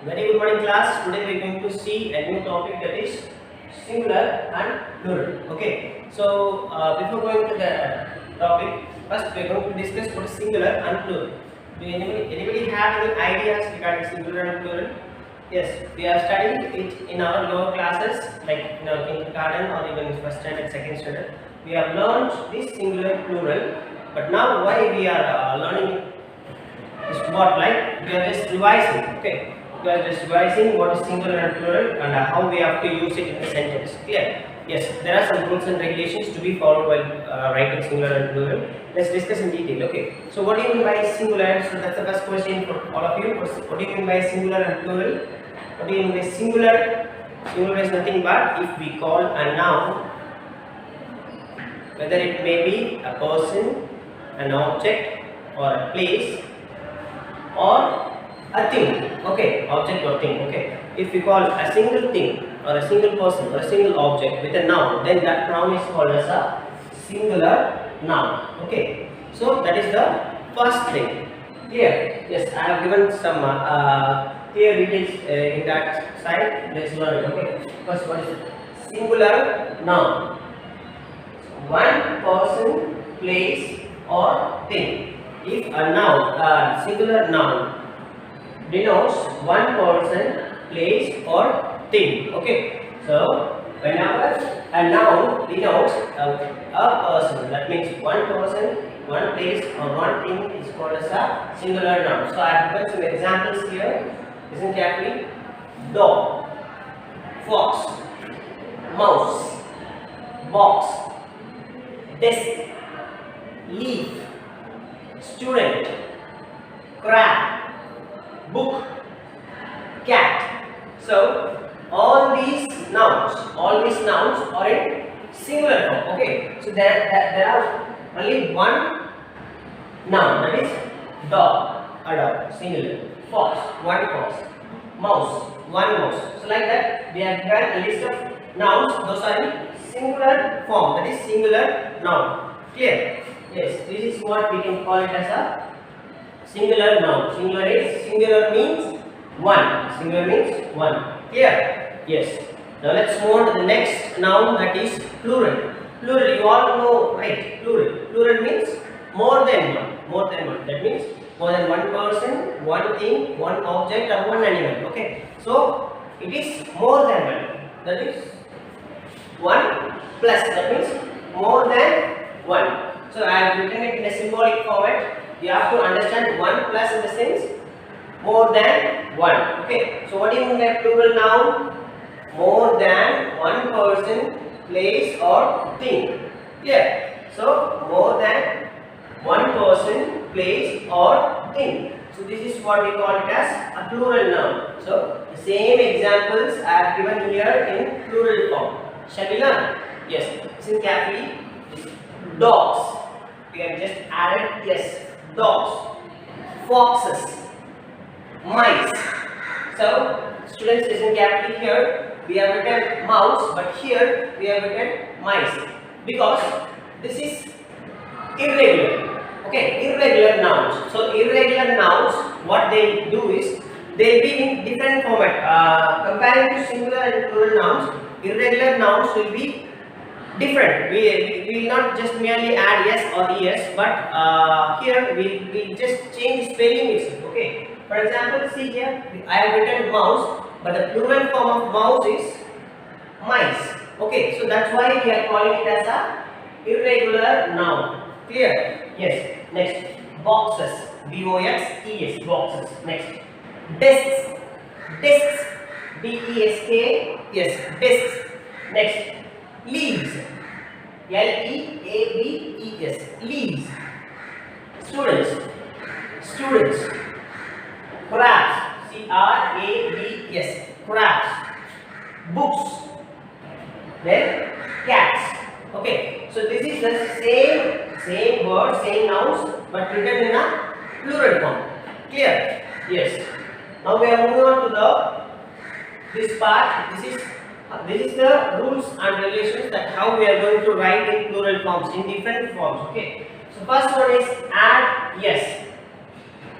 Very good morning class. Today we are going to see a new topic, that is singular and plural. Okay. So before going to the topic, first we are going to discuss what is singular and plural. Do anybody have any ideas regarding singular and plural? Yes, we are studying it in our lower classes, like in our kindergarten or even in first standard, second standard. We have learned this singular and plural, but now why we are learning it is what, like we are just revising. Okay, we are just revising what is singular and plural and how we have to use it in a sentence. Clear? Yes, there are some rules and regulations to be followed while writing singular and plural. Let's discuss in detail. Okay, so what do you mean by singular? So that's the first question for all of you. What do you mean by singular and plural? What do you mean by singular? Singular is nothing but if we call a noun, whether it may be a person, an object, or a place, or a thing. Okay, object or thing. Okay, if we call a single thing or a single person or a single object with a noun, then that noun is called as a singular noun. Okay, so that is the first thing. Clear? Yes, I have given some clear details in that side. Let's learn it. Okay, first one is singular noun. One person, place, or thing. If a noun, singular noun, denotes one person, place, or thing. Okay, so whenever a noun denotes a person, that means one person, one place, or one thing is called as a singular noun. So I have given some examples here. Listen carefully: dog, fox, mouse, box, desk, leaf, student, crab, book, cat. So all these nouns are in singular form. Okay, so there are only one noun, that is dog, a dog, singular. Fox, one fox. Mouse, one mouse. So like that we have given a list of nouns. Those are in singular form, that is singular noun. Clear? Yes, this is what we can call it as a singular noun. Singular means one. Singular means one. Clear? Yes. Now let's move on to the next noun, that is plural. Plural, you all know, right? Plural. Plural means more than one. More than one. That means more than one person, one thing, one object, or one animal. Okay. So it is more than one. That is one plus. That means more than one. So I have written it in a symbolic format. You have to understand one plus in the sense more than one. Okay. So what do you mean by plural noun? More than one person, place, or thing. Clear? So more than one person, place, or thing. So this is what we call it as a plural noun. So the same examples I have given here in plural form. Shall we learn? Yes. Listen carefully. Dogs. We have just added yes. Dogs. Foxes. Mice. So students, listen carefully here. We have written mouse, but here we have written mice because this is irregular. Okay, irregular nouns. So irregular nouns, what they do is they be in different format. Comparing to singular and plural nouns, irregular nouns will be different. We will not just merely add yes or es, but here we just change spelling itself. Okay. For example, see here, I have written mouse, but the plural form of mouse is mice. Okay, so that's why we are calling it as a irregular noun. Clear? Yes. Next, boxes. B-O-X-E-S. Boxes. Next, desks. Desks. D-E-S-K. Yes. Desks. Next, leaves. L-E-A-V-E-S. Leaves. Students. Students. Crabs. C-R-A-B-S. Crabs. Books. Then cats. Okay, so this is the same word, same nouns, but written in a plural form. Clear? Yes. Now we are moving on to this part. This is the rules and regulations, that how we are going to write in plural forms, in different forms. Okay. So first one is add yes.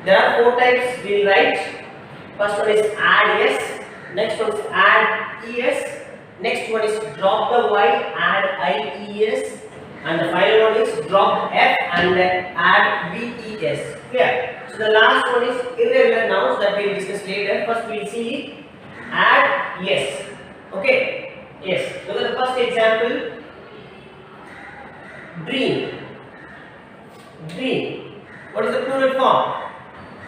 There are four types we will write. First one is add s, next one is add es, next one is drop the y, add ies, and the final one is drop f and add ves. Clear? So the last one is irregular nouns that we will discuss later. First we will see add yes. Okay? Yes. Look at the first example. Dream. Dream. What is the plural form?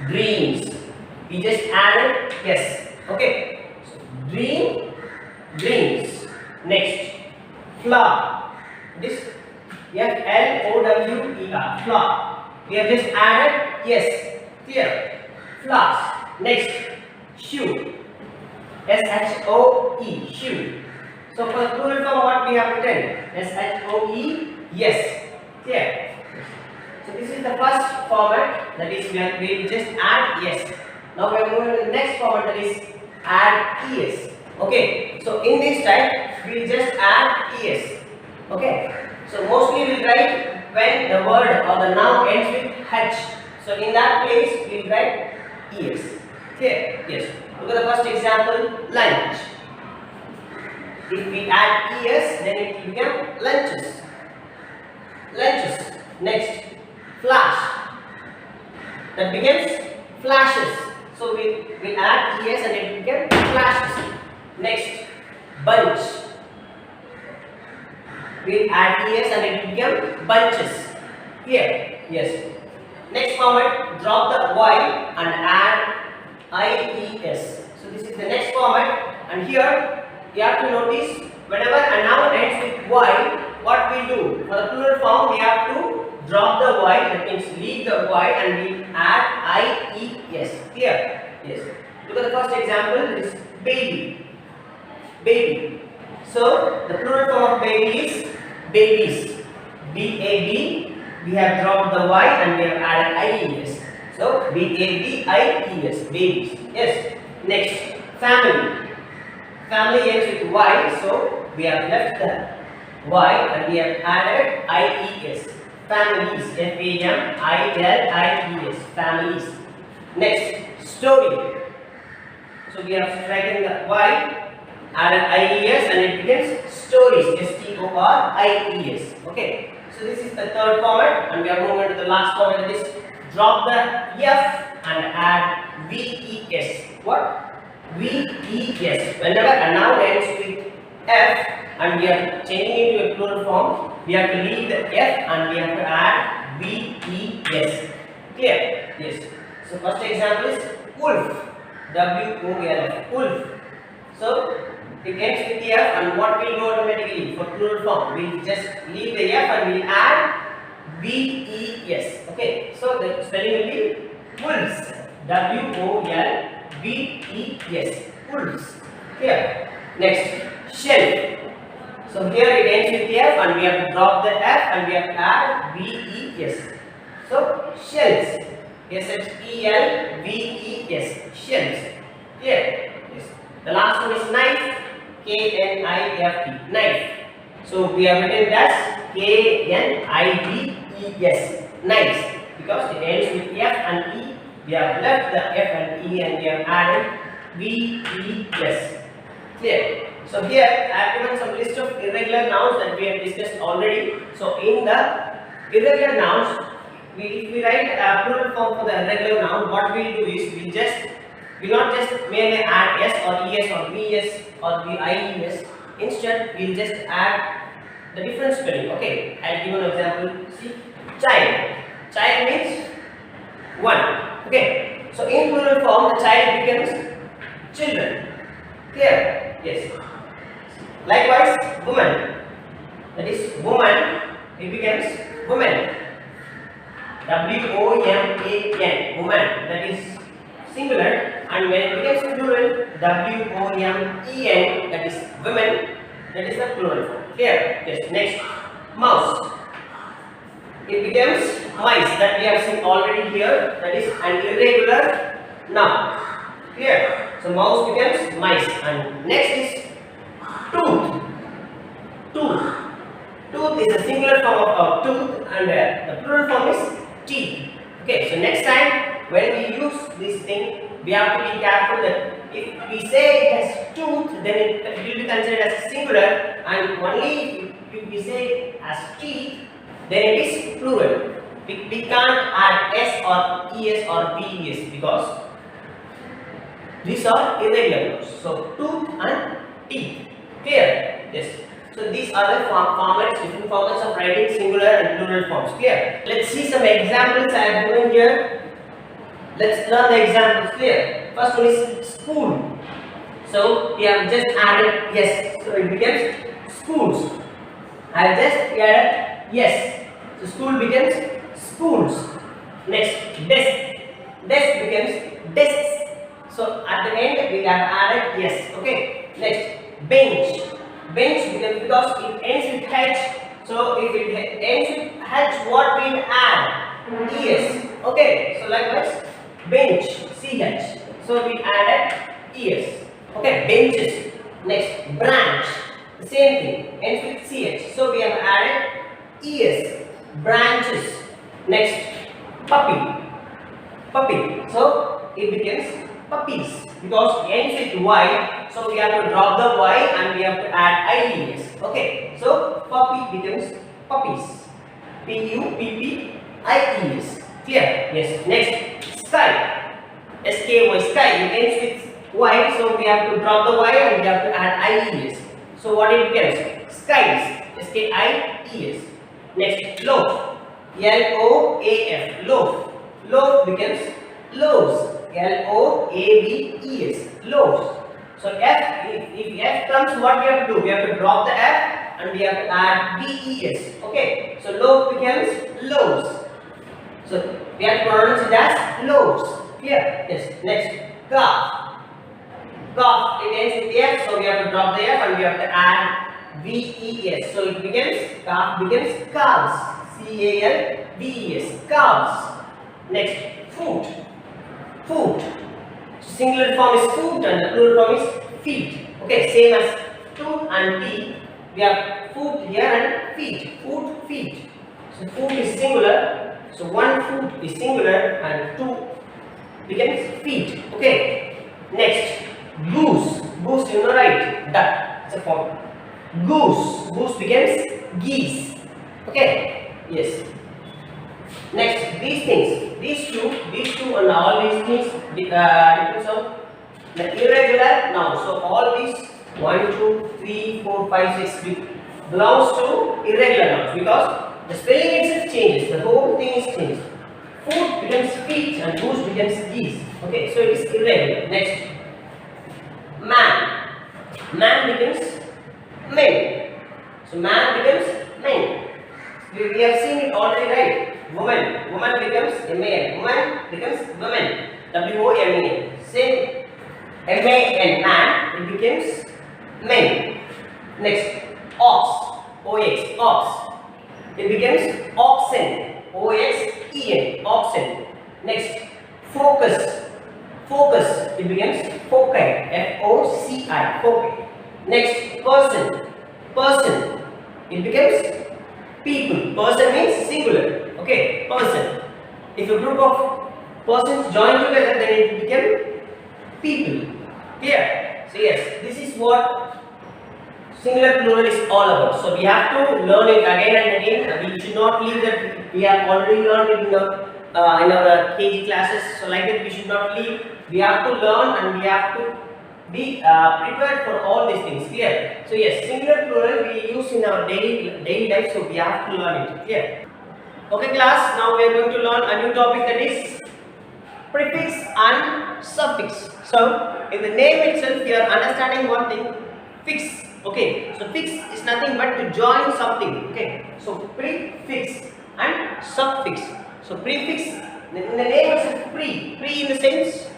Dreams. We just added yes. Okay. So, dream, dreams. Next, flower. This flower. Flower. We have just added yes. Clear. Flowers. Next, shoe. shoe. Shoe. So for the plural form, what we have written? shoe. Yes. Clear. So this is the first format, that is we will just add yes. Now we are moving to the next format, that is add es. Okay. So in this type we will just add es. Okay. So mostly we will write when the word or the noun ends with h. So in that place we will write es. Okay. Yes. Look at the first example, lunch. If we add es, then it will become lunches. Lunches. Next, flash. That becomes flashes. So we will add es and it will become flashes. Next, bunch. We add es and it will become bunches. Here, yes. Next format, drop the y and add ies. So this is the next format, and here you have to notice whenever a noun ends with y, what we do for the plural form, we have to drop the y, that means leave the y and we add ies. Clear? Yes. Look at the first example, this is baby. Baby. So the plural form of baby is babies. B-A-B. We have dropped the y and we have added ies. So B-A-B-I-E-S. Babies. Yes. Next, family. Family ends with y, so we have left the y and we have added ies. Families. F-A-M-I-L-I-E-S. Families. Next, story. So we have stricken the y, added ies, and it becomes stories. S-T-O-R-I-E-S. Okay. So this is the third format, and we are moving to the last format. That is drop the f and add ves. What? Ves. Whenever a noun ends with f and we are changing into a plural form, we have to leave the f and we have to add ves. Clear? Yes. So first example is wolf. W-O-L-F. Wolf. So it ends with the f, and what will do automatically for plural form? We will just leave the f and we will add ves. Okay. So the spelling will be wolves. W-O-L-V-E-S. Wolves. Here. Next, shelf. So here it ends with the f and we have to drop the f and we have to add ves. So shelves. S-H-E-L-V-E-S. Shelves. Here. Yes. The last one is knife. K-N-I-F-T. Knife. So we have written it as K-N-I-V-E-S. Knives. Because it ends with f and e. We have left the f and e and we have added v-e-s. Clear? So here I have given some list of irregular nouns that we have discussed already. So in the irregular nouns, if we write a plural form for the irregular noun, what we will do is we will not just merely add s or es or vs or ies. Instead, we will just add the different spelling. Okay, I will give an example. See, child. Child means one. Okay, so in plural form, the child becomes children. Clear? Yes. Likewise, woman. That is woman. It becomes woman. W-O-M-A-N. Woman. That is singular. And when it becomes plural, W-O-M-E-N. That is women. That is the plural form. Clear? Yes. Next, mouse. It becomes mice. That we have seen already here. That is an irregular noun. Clear? So mouse becomes mice. And next is tooth. Tooth. Tooth is a singular form of tooth, and the plural form is teeth. Okay, so next time when we use this thing, we have to be careful that if we say it as tooth, then it will be considered as singular, and only if we say it as teeth, then it is plural. We can't add s or es or ves because these are irregular nouns. So tooth and teeth. Clear? Yes. So these are the formats, different formats of writing singular and plural forms. Clear? Let's see some examples I have given here. Let's learn the examples. Clear? First one is school. So we have just added yes. So it becomes schools. I have just added yes. So school becomes schools. Next, desk. Desk becomes desks. So at the end we have added yes. Okay. Next, bench. Bench becomes, because it ends with h. So if it ends with h, what will add? Es. Okay. So likewise, bench, ch. So we added es. Okay. Benches. Next, branch. The same thing, ends with ch. So we have added es. Branches. Next, puppy. Puppy. So it becomes puppies because it ends with y. So we have to drop the y and we have to add ies. Okay. So puppy becomes puppies. P-U-P-P-I-E-S. Clear? Yes. Next, sky. S-K-Y, sky. It ends with y. So we have to drop the y and we have to add ies. So what it becomes? Skies. S-K-I-E-S. Next, loaf. L-O-A-F. Loaf. Loaf becomes loaves. L-O-A-V-E-S. Loaves. So F, if F comes, what we have to do? We have to drop the F and we have to add V-E-S. Okay. So loaf becomes loaves. So we have to pronounce it as loaves. Clear? Yes. Next, calf. Calf, it ends with F, so we have to drop the F and we have to add V-E-S. So it becomes, calf becomes calves. C-A-L-V-E-S. Calves. Next, foot. Foot. Singular form is foot and the plural form is feet. Okay, same as tooth and teeth. We have foot here and feet. Foot, feet. So foot is singular. So one foot is singular and two becomes feet. Okay. Next, goose. Goose, you know, right? Duck. It's a form. Goose. Goose becomes geese. Okay. Yes. Next, these things, these two and all these things depends on the irregular nouns. So all these 1, 2, 3, 4, 5, 6 belongs to irregular nouns because the spelling itself changes. The whole thing is changed. Foot becomes feet and goose becomes geese. Okay, so it is irregular. Next, man. Man becomes men. So man becomes men. We have seen it already, right? Woman. Woman becomes M-A-N. Woman becomes woman. W-O-M-A-N. Same. M-A-N. Man. It becomes men. Next. Ox. O-X. Ox. It becomes oxen. O-X-E-N. Oxen. Next. Focus. Focus. It becomes foci. F-O-C-I. Foci. Next. Person. Person. It becomes people. Person means singular. Okay, person. If a group of persons join together, then it becomes people. Clear? So yes, this is what singular plural is all about. So we have to learn it again and again. We should not leave that. We have already learned it in our KG classes. So like that, we should not leave. We have to learn and we have to be prepared for all these things. Clear? So yes, singular plural we use in our daily life. So we have to learn it. Clear? Okay class, now we are going to learn a new topic, that is prefix and suffix. So in the name itself we are understanding one thing, fix. Okay, so fix is nothing but to join something. Okay, so prefix and suffix. So prefix, in the name itself, pre in the sense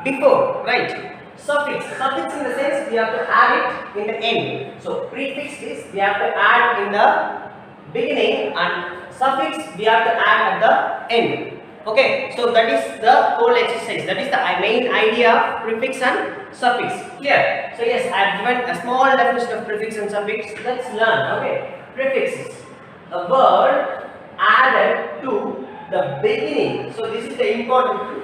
before, right? Suffix in the sense we have to add it in the end. So prefix is we have to add in the beginning and suffix we have to add at the end. Okay, so that is the whole exercise. That is the main idea of prefix and suffix. Clear? So yes, I have given a small definition of prefix and suffix. Let's learn. Okay, prefixes, a word added to the beginning. So this is the important thing.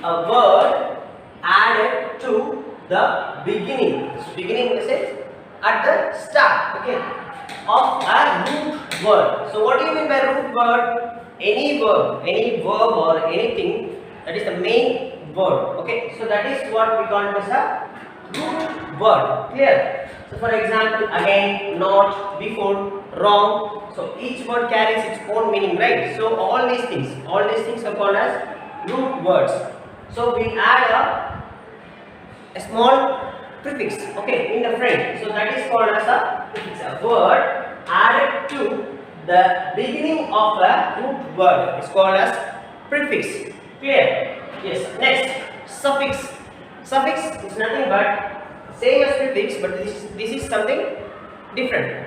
a word added to the beginning. So beginning in the sense at the start, okay, of a root word. So what do you mean by root word? Any verb or anything that is the main word. Okay, so that is what we call it as a root word. Clear? So for example, again, not, before, wrong. So each word carries its own meaning, right? So all these things are called as root words. So we add a small prefix, okay, in the front. So that is called as a prefix. A word added to the beginning of a root word is called as prefix. Clear? Yes. Next, suffix. Suffix is nothing but same as prefix, but this is something different.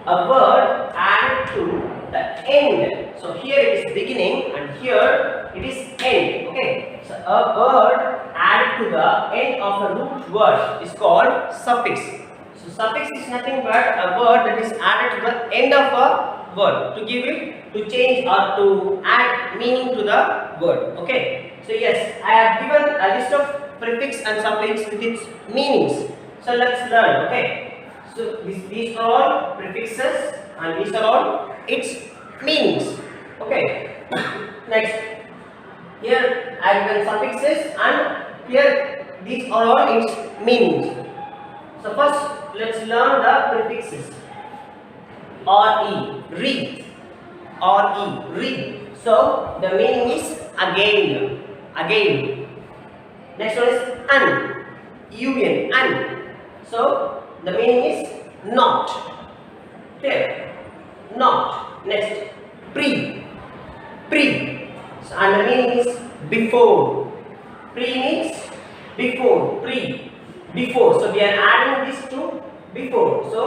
A word added to the end. So here it is beginning and here it is end. Okay. So a word added to the end of a root word is called suffix. So suffix is nothing but a word that is added to the end of a word to give it, to change or to add meaning to the word. Okay. So yes, I have given a list of prefix and suffix with its meanings. So let's learn. Okay. So these are all prefixes and these are all its meanings. Okay. Next, here I have given suffixes and here these are all its meanings. So first let's learn the prefixes. Re, re. So the meaning is again. Next one is un. So the meaning is not. Clear? Not. Next, pre. So, and the meaning is before. Pre means before. Before. So we are adding this to before. So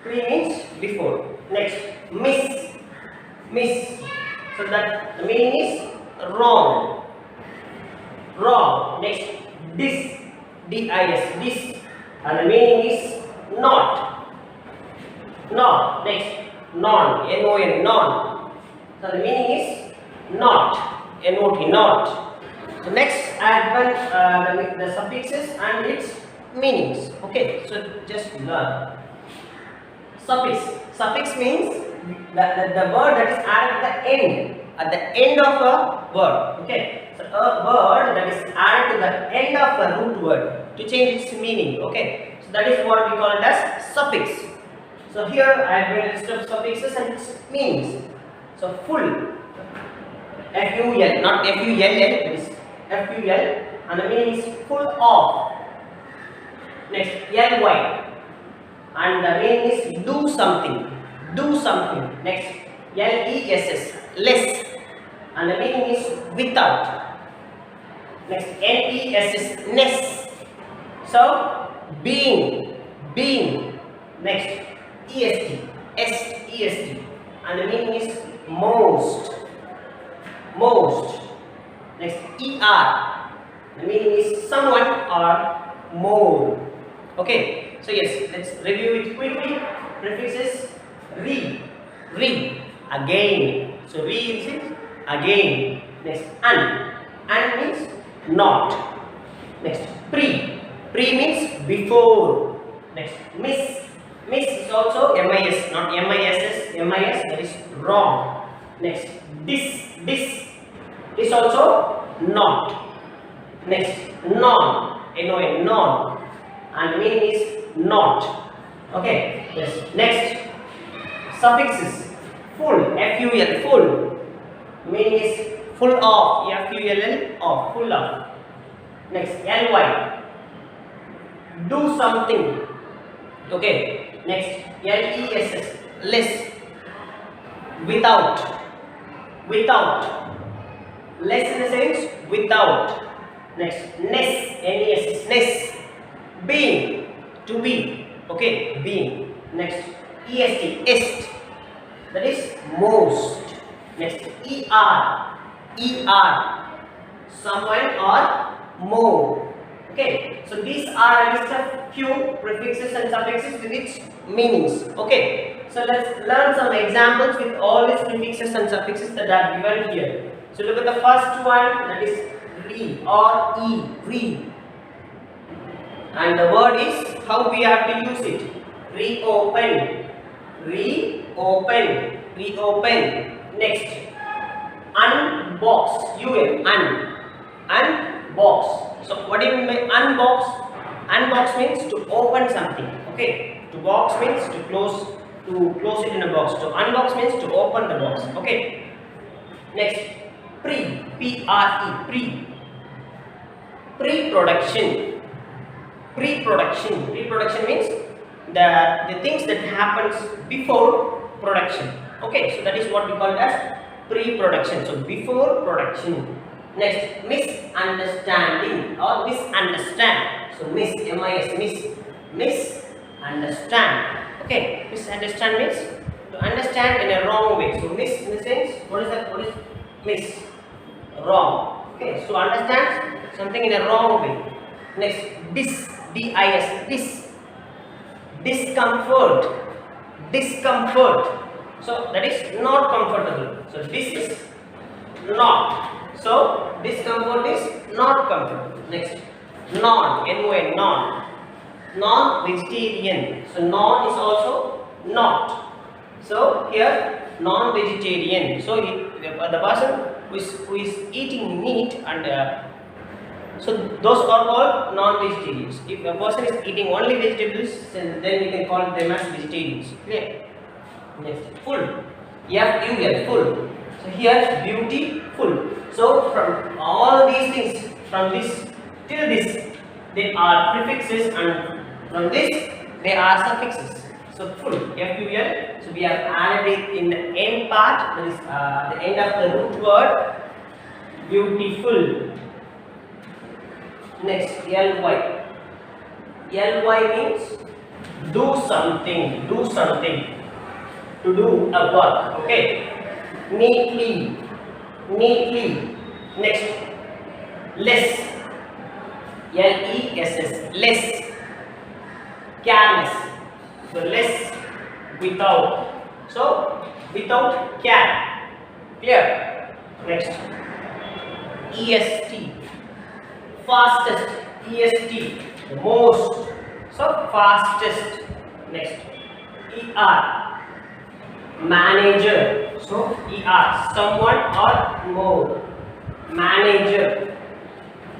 pre means before. Next, miss. So that the meaning is wrong. Next, dis. And the meaning is not. Next, non. Non. So the meaning is not. Not. So next I have given the suffixes and its meanings. Okay, so just learn. Suffix means the word that is added at the end of a word. Okay, so a word that is added to the end of a root word to change its meaning. Okay, so that is what we call it as suffix. So here I have given a list of suffixes and its meanings. So full, F-U-L, not F-U-L-L, it is F-U-L, and the meaning is full of. Next, L-Y, and the meaning is do something. Next, L-E-S-S, less, and the meaning is without. Next, N-E-S-S, ness. So being. Next, E-S-T, and the meaning is most. Next, E-R, the meaning is someone or more. Okay, so yes, let's review it quickly. Prefixes: re, again. So re is again. Next, un means not. Next, pre means before. Next, miss is also M-I-S, not M-I-S-S. M-I-S, that is wrong. Next, dis is also not. Next, non, N-O-N, non, and the meaning is not. Okay, yes. Next, suffixes: full, F-U-L, full, meaning is full of, F-U-L-L, of, full of. Next, L-Y, do something. Okay. Next, L-E-S-S, less, without, less in the sense without. Next, ness, N-E-S-S, ness, being, to be. Okay, being. Next, E-S-T, est, that is most. Next, E-R, someone or more. Okay, so these are a list of few prefixes and suffixes with its meanings. Okay, so let's learn some examples with all these prefixes and suffixes that are given here. So look at the first one, that is re or e, re. And the word is how we have to use it. Reopen, reopen, reopen. Next, unbox, unbox. So what do you mean by unbox? Unbox means to open something. Okay, to box means to close it in a box. To unbox means to open the box. Okay. Next, pre-production. Pre-production means the things that happens before production. Okay, so that is what we call it as pre-production. So before production. Next, misunderstanding or misunderstand. So misunderstand. Okay, misunderstand means to understand in a wrong way. So miss in the sense, what is that? What is miss? Wrong. Okay, so understand something in a wrong way. Next, discomfort. So that is not comfortable. So this is not. So discomfort is not comfortable. Next, non-vegetarian. So non is also not. So here non-vegetarian. So the person who is eating meat and so those are called non-vegetarians. If a person is eating only vegetables, then we can call them as vegetarians. Clear? Next, full. F-U-L, full. So here beautiful. So from all these things, from this till this, they are prefixes, and from this they are suffixes. So full, F-U-L. So we have added it in the end part, that is the end of the root word, beautiful. Next, L-Y. L-Y means do something, to do a work. Okay. Neatly. Next, less. L-E-S-S, less. Careless. So less, without. So without care. Clear? Next, E-S-T. Fastest, EST, the most. So fastest. Next, ER, manager. So ER, someone or more. Manager.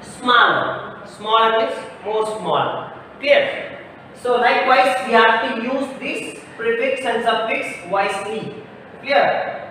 Smaller means more small. Clear? So likewise we have to use this prefix and suffix wisely. Clear?